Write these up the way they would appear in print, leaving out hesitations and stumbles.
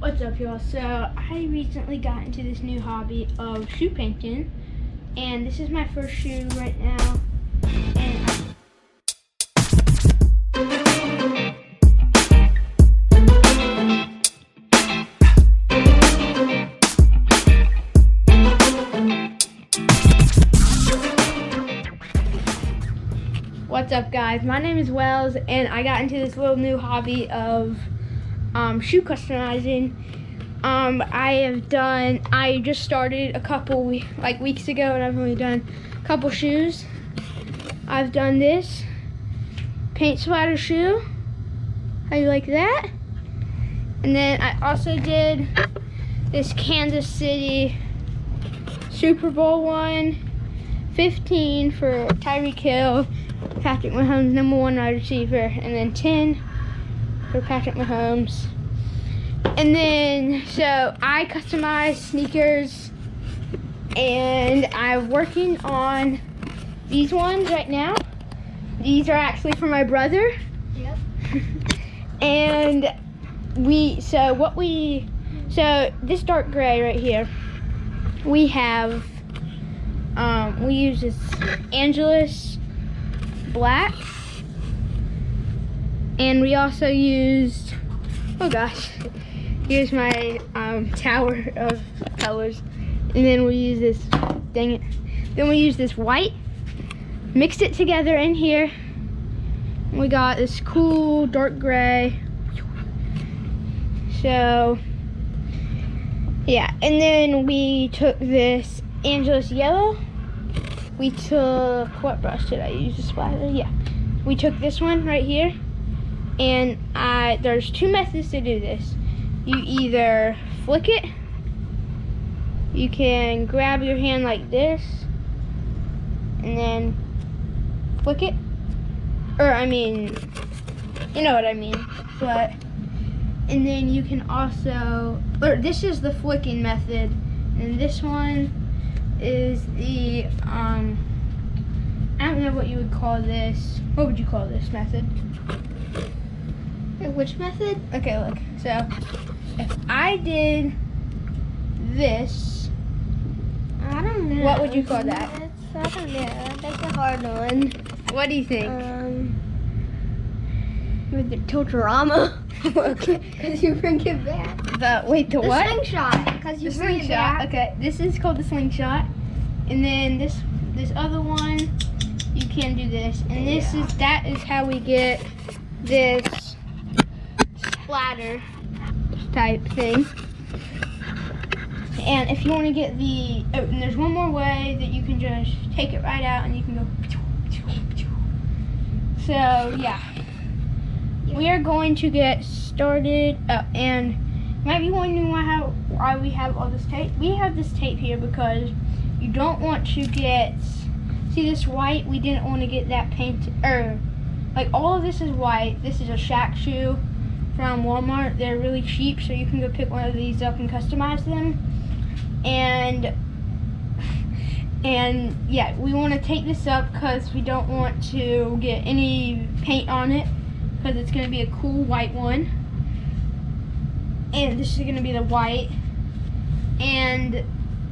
What's up, y'all? So I recently got into this new hobby of shoe painting, and this is my first shoe right now. And what's up, guys? My name is Wells, and I got into this little new hobby of shoe customizing. I just started a couple weeks ago, and I've only done a couple shoes. I've done this paint splatter shoe. How you like that? And then I also did this Kansas City Super Bowl one, 15 for Tyreek Hill, Patrick Mahomes, #1 wide receiver, and then 10 for Patrick Mahomes. And then, so I customize sneakers, and I'm working on these ones right now. These are actually for my brother. Yep. And so this dark gray right here, we use this Angelus black, and we also used, here's my tower of colors, and then we use this, then we use this white, mixed it together in here, and we got this cool dark gray. So yeah, and then we took this Angelus yellow. We took, what brush did I use to splatter? Yeah, we took this one right here, and there's two methods to do this. You either flick it, you can grab your hand like this, and then flick it, you know what I mean, and then you can also, this is the flicking method, and this one is the, I don't know what you would call this. What would you call this method? Which method? Okay, look. So, if I did this, I don't know. What would you call that? I don't know. That's a hard one. What do you think? With the Torturama. Okay. Because you bring it back. The what? The slingshot. Because you bring it back. Okay, this is called the slingshot. And then this other one, you can do this. And that is how we get this splatter type thing. And if you want to get and there's one more way that you can just take it right out and you can go. So yeah, we are going to get started. And you might be wondering why we have all this tape. We have this tape here because you don't want to see this white. We didn't want to get that paint, all of this is white. This is a Shaq shoe from Wal-Mart. They're really cheap, so you can go pick one of these up and customize them. And yeah, we want to take this up because we don't want to get any paint on it, because it's going to be a cool white one. And this is going to be the white. And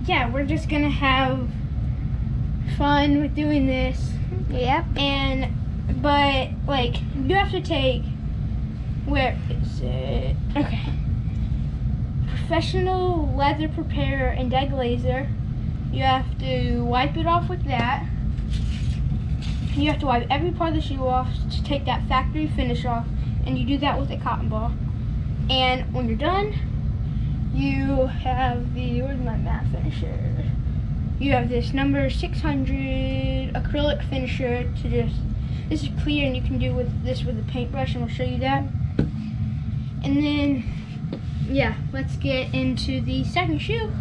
yeah, we're just going to have fun with doing this. Yep. But you have to take, where is it? Okay. Professional leather preparer and deglazer. You have to wipe it off with that. You have to wipe every part of the shoe off to take that factory finish off, and you do that with a cotton ball. And when you're done, you have where's my matte finisher? You have this number 600 acrylic finisher this is clear, and you can do this with a paintbrush, and we'll show you that. And then, yeah, let's get into the second shoe.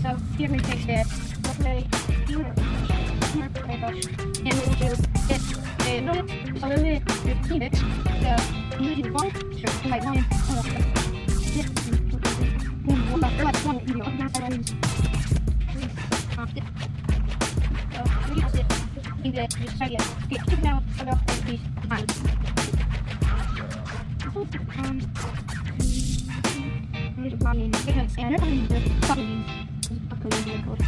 So here we take this. Okay. And we'll do it. A little bit of mix. So you do one, like one. body because and they're probably the properties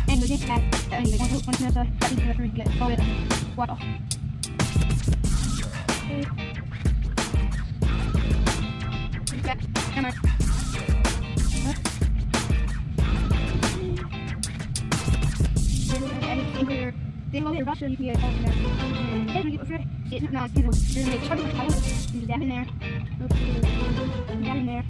and the dick back and the one semester that is going to get all it water. Back camera. They will rush you here. Every get it's not people. There's a charge of color. Just dab in there. Dab in there.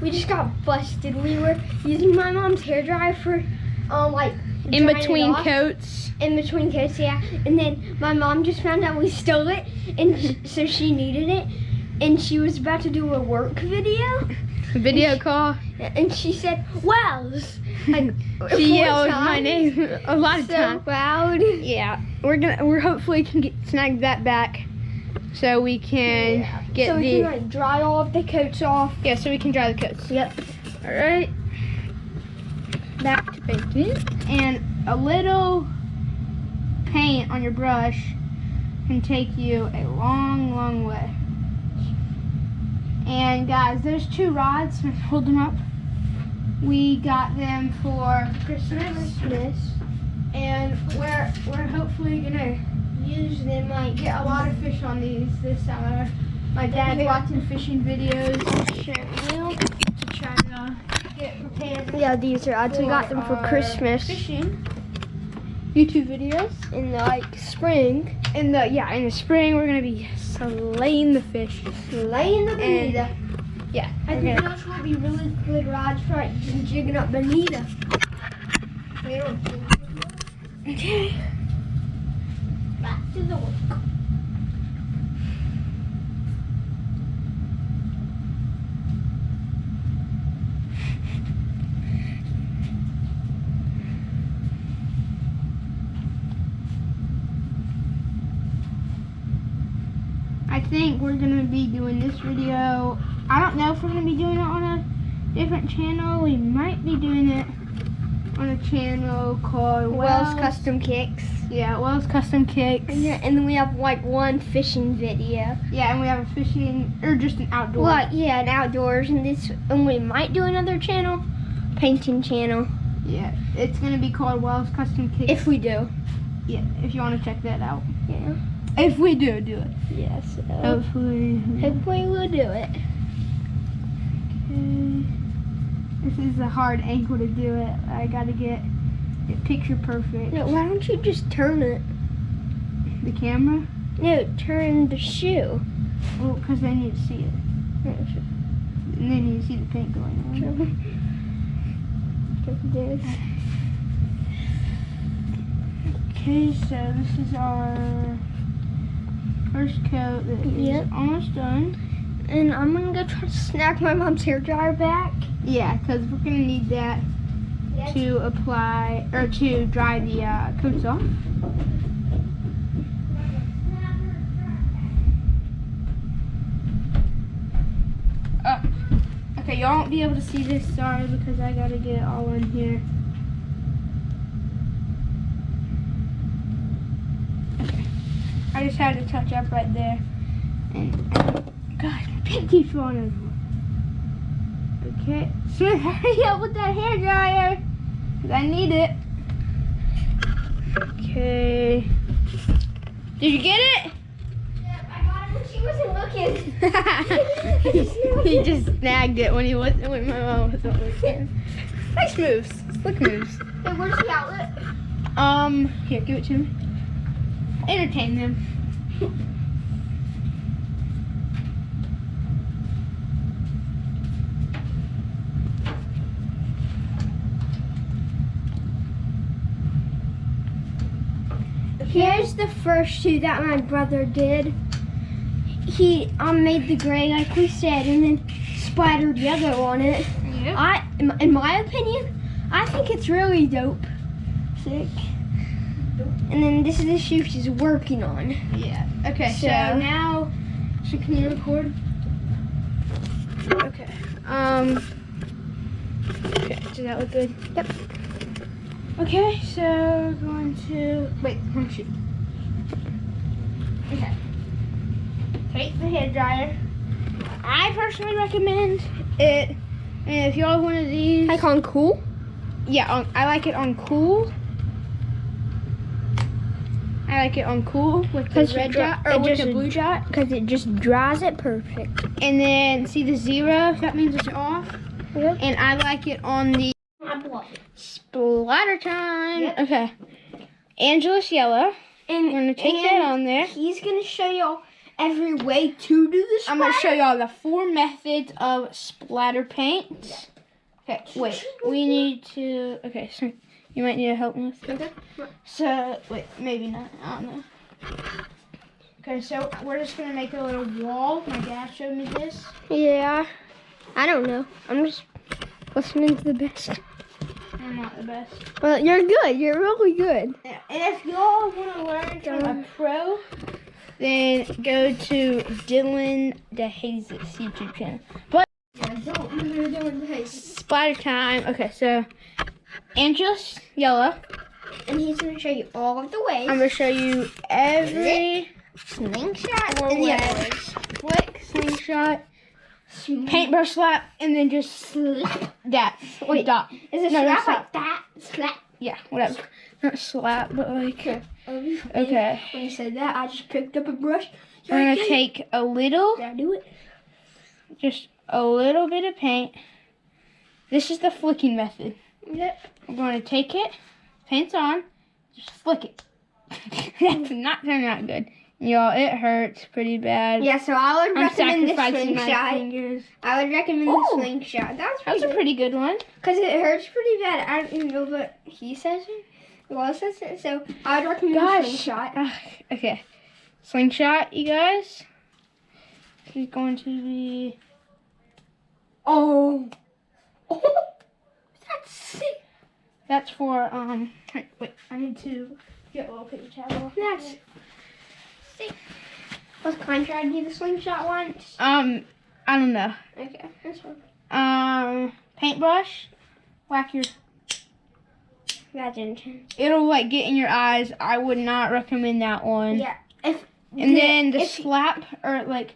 We just got busted. We were using my mom's hairdryer for like In drying between it off. coats. In between coats, yeah. And then my mom just found out we stole it, and so she needed it, and she was about to do a work video. Video call. And she said, "Wells." Like, She 4 yelled my times. name a lot of So times. loud. Yeah, we're hopefully can snag that back, so we can get so we the can like dry all of the coats off. yeah, so we can dry the coats. Yep. All right, back to painting, and a little paint on your brush can take you a long, long way. And guys, there's 2 rods. Hold them up. We got them for Christmas. And we're hopefully gonna use them, like get a lot of fish on these this summer. My dad's watching fishing videos to try to get prepared. Yeah, these are odds. We got them for our Christmas fishing YouTube videos. in like spring. In the spring we're gonna be slaying the fish. Laying the And- bonita. Yeah, I we're think gonna- those will be really good rods for like jigging up bonita. Okay. Back to the work. I think we're gonna be doing this video. I don't know if we're gonna be doing it on a different channel. We might be doing it on a channel called Wells Custom Kicks. Yeah, Wells Custom Kicks. And then we have like one fishing video. Yeah, and we have a fishing or just an outdoor. Well, yeah, and outdoors, and we might do another channel, painting channel, Yeah, it's gonna be called Wells Custom Kicks. if we do. Yeah, if you want to check that out. Yeah. If we do it. Yes. Hopefully. Hopefully we'll do it. Okay. This is a hard angle to do it. I gotta get it picture perfect. No, why don't you just turn it? The camera? No, turn the shoe. Well, because they need to see it. And they need to see the paint going on. This. Okay, so this is our first coat that is Yep. almost done. And I'm gonna go try to snag my mom's hairdryer back. Yeah, because we're gonna need that to apply or to dry the coats off. Okay, y'all won't be able to see this, sorry, because I gotta get it all in here. Okay, I just had to touch up right there. And gosh, my paint keeps falling everywhere. Okay, so hurry up with that hair dryer, 'cause I need it. Okay. Did you get it? Yep, I got it when she wasn't looking. He just snagged it when my mom wasn't looking. Nice moves, slick moves. Hey, where's the outlet? Here, give it to me. Entertain them. Here's the first 2 that my brother did. He made the gray like we said, and then splattered yellow on it. Yeah. In my opinion, I think it's really dope. Sick. And then this is the shoe she's working on. Yeah. Okay, so So- now, so can you record? Okay. Okay, does that look good? Yep. Okay, so we're going going to wait. Let me shoot. Okay. Take the hair dryer. I personally recommend it. And if y'all have one of these, Like on cool? yeah, I like it on cool. I like it on cool with the red dot or with the blue dot. Because it just dries it perfect. And then see the 0, that means it's off. Yep. And I like it on the splatter time. Yep. Okay. Angelus yellow. And I'm gonna take that on there. He's gonna show y'all every way to do the splatter. I'm gonna show y'all the 4 methods of splatter paint. Okay, wait. We need to. Okay, so you might need to help me with this. Okay. So wait, maybe not. I don't know. Okay, so we're just gonna make a little wall. My dad showed me this. Yeah. I don't know. I'm just listening to the best. I'm not the best. Well, you're good. You're really good. And if y'all want to learn from a pro, then go to Dylan DeHaze's YouTube channel. But Yeah, don't remember doing the splatter time. Okay, so Angelus yellow. And he's gonna show you all of the ways. I'm gonna show you every slingshot 4 and the other ways. ways. Flick, slingshot, paintbrush slap, and then just slap that. Wait, dot. Is it No, slap not slap. like that? Slap. Yeah, whatever. Not slap, but like. Okay. Okay. When you said that, I just picked up a brush. I'm gonna take a little, Did I do it? just a little bit of paint. This is the flicking method. Yep. I'm going to take it, paint's on, just flick it. That's not turning out good. Y'all, it hurts pretty bad. Yeah, so I would I'm recommend the sacrificing my slingshot. fingers. I would recommend Ooh. the slingshot. That was a pretty good one. Because it hurts pretty bad. I don't know what he says it. Well, says it. So I would recommend the slingshot. Okay. Slingshot, you guys. Is going to be. Oh. That's sick. That's for, wait, I need to get a little paper towel. That's sick. Was Klein try to do the slingshot once? I don't know. Okay, that's fine. Paintbrush. Whack your. That's intense. It'll like get in your eyes. I would not recommend that one. Yeah. And then the slap or like.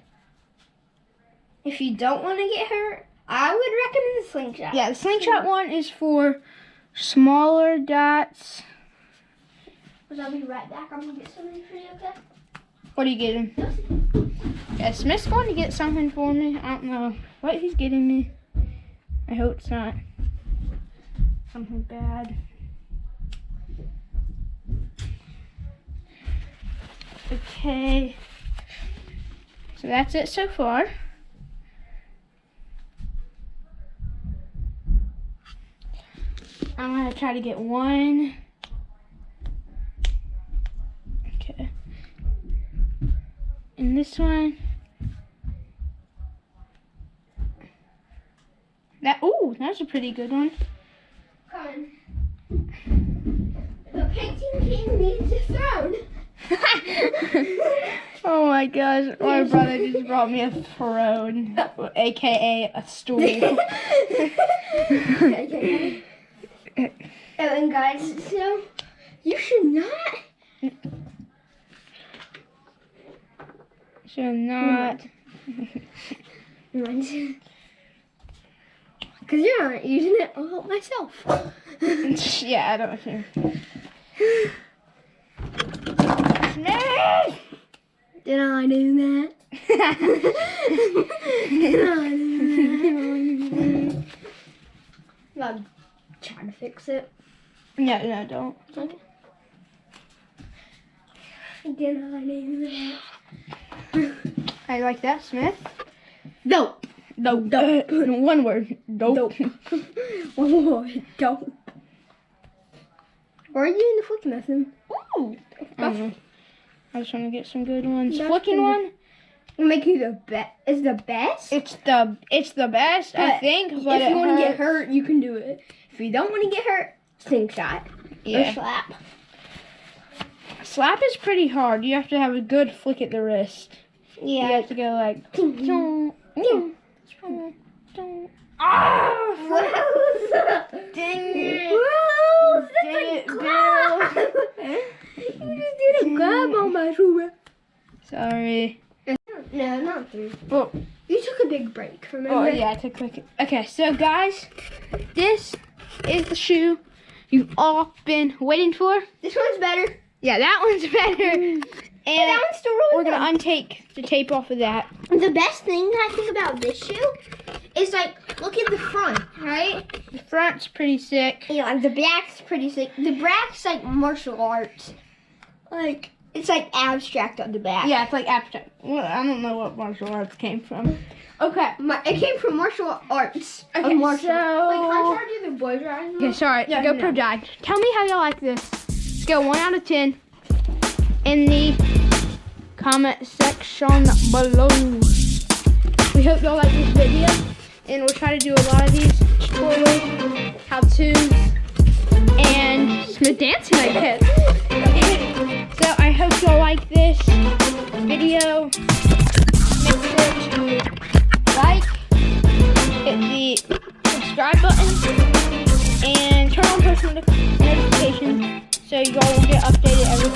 If you don't want to get hurt, I would recommend the slingshot. Yeah, the slingshot one is for smaller dots. I'll be right back. I'm gonna get something for you, okay? What are you getting? Yeah, Smith's going to get something for me. I don't know what he's getting me. I hope it's not something bad. Okay. So that's it so far. I'm going to try to get one. Okay. And this one. That's a pretty good one. Come on. The painting king needs a throne. Oh my gosh, my brother just brought me a throne, aka a stool. Okay. And guys, so you should not. Should not. Because you're not using it all myself. Yeah, I don't care. Smith! Did I do that? Did I do that? I'm trying to fix it. No, don't. Okay. Did I do that? I like that, Smith. Dope. Dope. One word. Dope. One word. Dope. Why are you in the flick method? Ooh. I don't know. I just want to get some good ones. That's Flicking good. one. Will make you the best. Is the best? It's the best, I think. But if you want to get hurts. hurt, you can do it. If you don't want to get hurt, slingshot Yeah. or slap. Slap is pretty hard. You have to have a good flick at the wrist. You have to go like. Ah! Dang it! Dang it, Bill! on my shoe. Sorry. No, not 3. Well, You took a big break, remember? oh yeah, I took like okay. So guys, this is the shoe you've all been waiting for. This one's better. Yeah, that one's better. And that one's still really we're good. gonna untake the tape off of that. The best thing that I think about this shoe is like, look at the front, right? The front's pretty sick. You know, like the back's pretty sick. The back's like martial arts. Like, it's like abstract on the back. Yeah, it's like abstract. Well, I don't know what martial arts came from. Okay. It came from martial arts. Okay, Martial. so- Like, can I try to do the boy drawing? Okay, sorry. Yeah, GoPro no. died. Tell me how y'all like this. Scale 1 out of 10 in the comment section below. We hope y'all like this video, and we'll try to do a lot of these tutorials, how-tos, and some dancing, I guess. So I hope y'all like this video. Make sure to like, hit the subscribe button, and turn on post notifications so y'all will get updated every